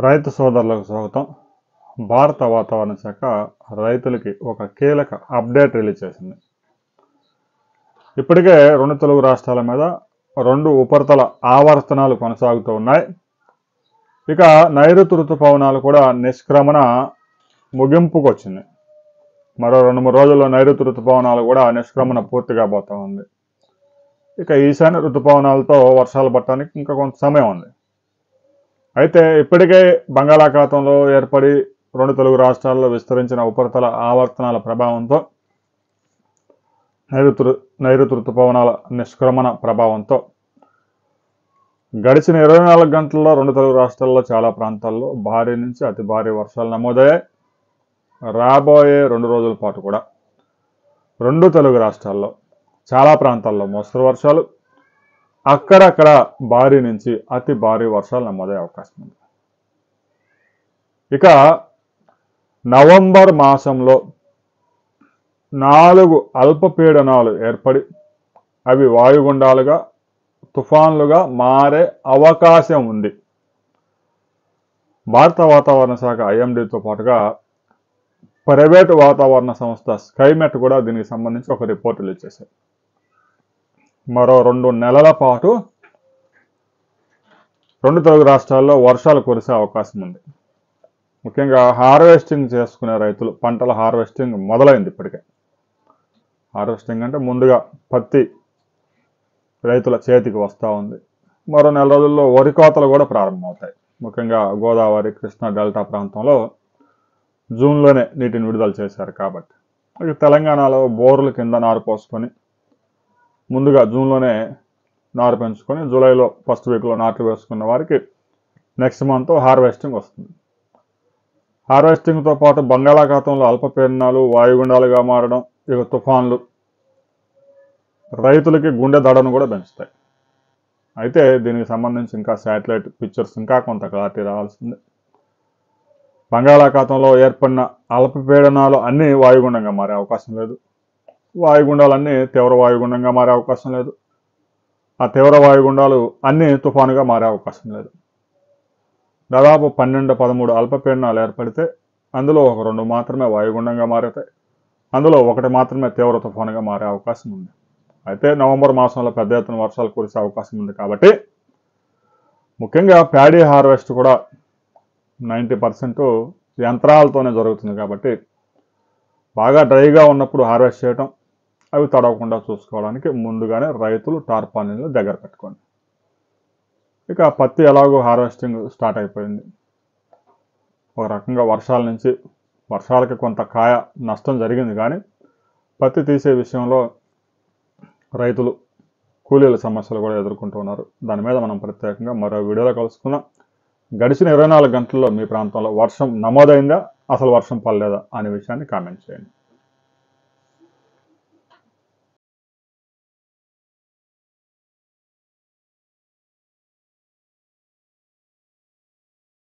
రైతు సోదరులకు స్వాగతం. భారత వాతావరణ శాఖ రైతులకి ఒక కీలక అప్డేట్ రిలీజ్ చేసింది. ఇప్పటికే రెండు తెలుగు రాష్ట్రాల మీద రెండు ఉపరితల ఆవర్తనాలు కొనసాగుతూ ఉన్నాయి. ఇక నైరుతి ఋతుపవనాలు కూడా నిష్క్రమణ ముగింపుకు వచ్చింది. మరో 2-3 రోజుల్లో నైరుతి ఋతుపవనాలు కూడా నిష్క్రమణ పూర్తిగా పోతా ఉంది. ఇక ఈశాన్య ఋతుపవనాలతో వర్షాలు పడటానికి ఇంకా కొంత సమయం ఉంది. అయితే ఇప్పటికే బంగాళాఖాతంలో ఏర్పడి రెండు తెలుగు రాష్ట్రాల్లో విస్తరించిన ఉపరితల ఆవర్తనాల ప్రభావంతో నైరుతి ఋతుపవనాల నిష్క్రమణ ప్రభావంతో గడిచిన 24 గంటల్లో రెండు తెలుగు రాష్ట్రాల్లో చాలా ప్రాంతాల్లో భారీ నుంచి అతి భారీ వర్షాలు నమోదయ్యాయి. రాబోయే 2 రోజుల పాటు కూడా రెండు తెలుగు రాష్ట్రాల్లో చాలా ప్రాంతాల్లో మోస్తరు వర్షాలు, అక్కడక్కడ భారీ నుంచి అతి భారీ వర్షాలు నమోదయ్యే అవకాశం ఉంది. ఇక నవంబర్ మాసంలో 4 అల్పపీడనాలు ఏర్పడి అవి వాయుగుండాలుగా తుఫాన్లుగా మారే అవకాశం ఉంది. భారత వాతావరణ శాఖ ఐఎండీతో పాటుగా ప్రైవేటు వాతావరణ సంస్థ స్కైమెట్ కూడా దీనికి సంబంధించి ఒక రిపోర్ట్ రిలీజ్ చేశారు. మరో 2 నెలల పాటు రెండు తెలుగు రాష్ట్రాల్లో వర్షాలు కురిసే అవకాశం ఉంది. ముఖ్యంగా హార్వెస్టింగ్ చేసుకునే రైతులు పంటల హార్వెస్టింగ్ మొదలైంది. ఇప్పటికే హార్వెస్టింగ్ అంటే ముందుగా పత్తి రైతుల చేతికి వస్తూ ఉంది. మరో 4 రోజుల్లో వరి కోతలు కూడా ప్రారంభమవుతాయి. ముఖ్యంగా గోదావరి, కృష్ణా డెల్టా ప్రాంతంలో జూన్లోనే నీటిని విడుదల చేశారు కాబట్టి. ఇక తెలంగాణలో బోర్ల కింద నారు పోసుకొని ముందుగా జూన్లోనే నారు పెంచుకొని జూలైలో ఫస్ట్ వీక్లో నాటు వేసుకున్న వారికి నెక్స్ట్ మంత్ హార్వెస్టింగ్ వస్తుంది. హార్వెస్టింగ్తో పాటు బంగాళాఖాతంలో అల్పపీడనాలు వాయుగుండాలుగా మారడం, ఇక తుఫాన్లు రైతులకి గుండె దడను కూడా పెంచుతాయి. అయితే దీనికి సంబంధించి ఇంకా శాటిలైట్ పిక్చర్స్ ఇంకా కొంత క్లారిటీ రావాల్సింది. బంగాళాఖాతంలో ఏర్పడిన అల్పపీడనాలు అన్నీ వాయుగుండంగా మారే అవకాశం లేదు. వాయుగుండాలన్నీ తీవ్ర వాయుగుండంగా మారే అవకాశం లేదు. ఆ తీవ్ర వాయుగుండాలు అన్నీ తుఫానుగా మారే అవకాశం లేదు. దాదాపు 12-13 అల్పపీడనాలు ఏర్పడితే అందులో ఒక 2 మాత్రమే వాయుగుండంగా మారుతాయి. అందులో ఒకటి మాత్రమే తీవ్ర తుఫానుగా మారే అవకాశం ఉంది. అయితే నవంబర్ మాసంలో పెద్ద ఎత్తున వర్షాలు కురిసే అవకాశం ఉంది కాబట్టి ముఖ్యంగా ప్యాడీ హార్వెస్ట్ కూడా 90% యంత్రాలతోనే జరుగుతుంది కాబట్టి బాగా డ్రైగా ఉన్నప్పుడు హార్వెస్ట్ చేయటం, అవి తడవకుండా చూసుకోవడానికి ముందుగానే రైతులు టార్పాలిన్లు దగ్గర పెట్టుకోండి. ఇక పత్తి ఎలాగో హార్వెస్టింగ్ స్టార్ట్ అయిపోయింది. ఒక రకంగా వర్షాలకి కొంత కాయ నష్టం జరిగింది, కానీ పత్తి తీసే విషయంలో రైతులు కూలీల సమస్యలు కూడా ఎదుర్కొంటూ ఉన్నారు. దాని మీద మనం ప్రత్యేకంగా మరో వీడియోలో కలుసుకుందాం. గడిచిన 24 గంటల్లో మీ ప్రాంతంలో వర్షం నమోదైందా, అసలు వర్షం పడలేదా అనే విషయాన్ని కామెంట్ చేయండి.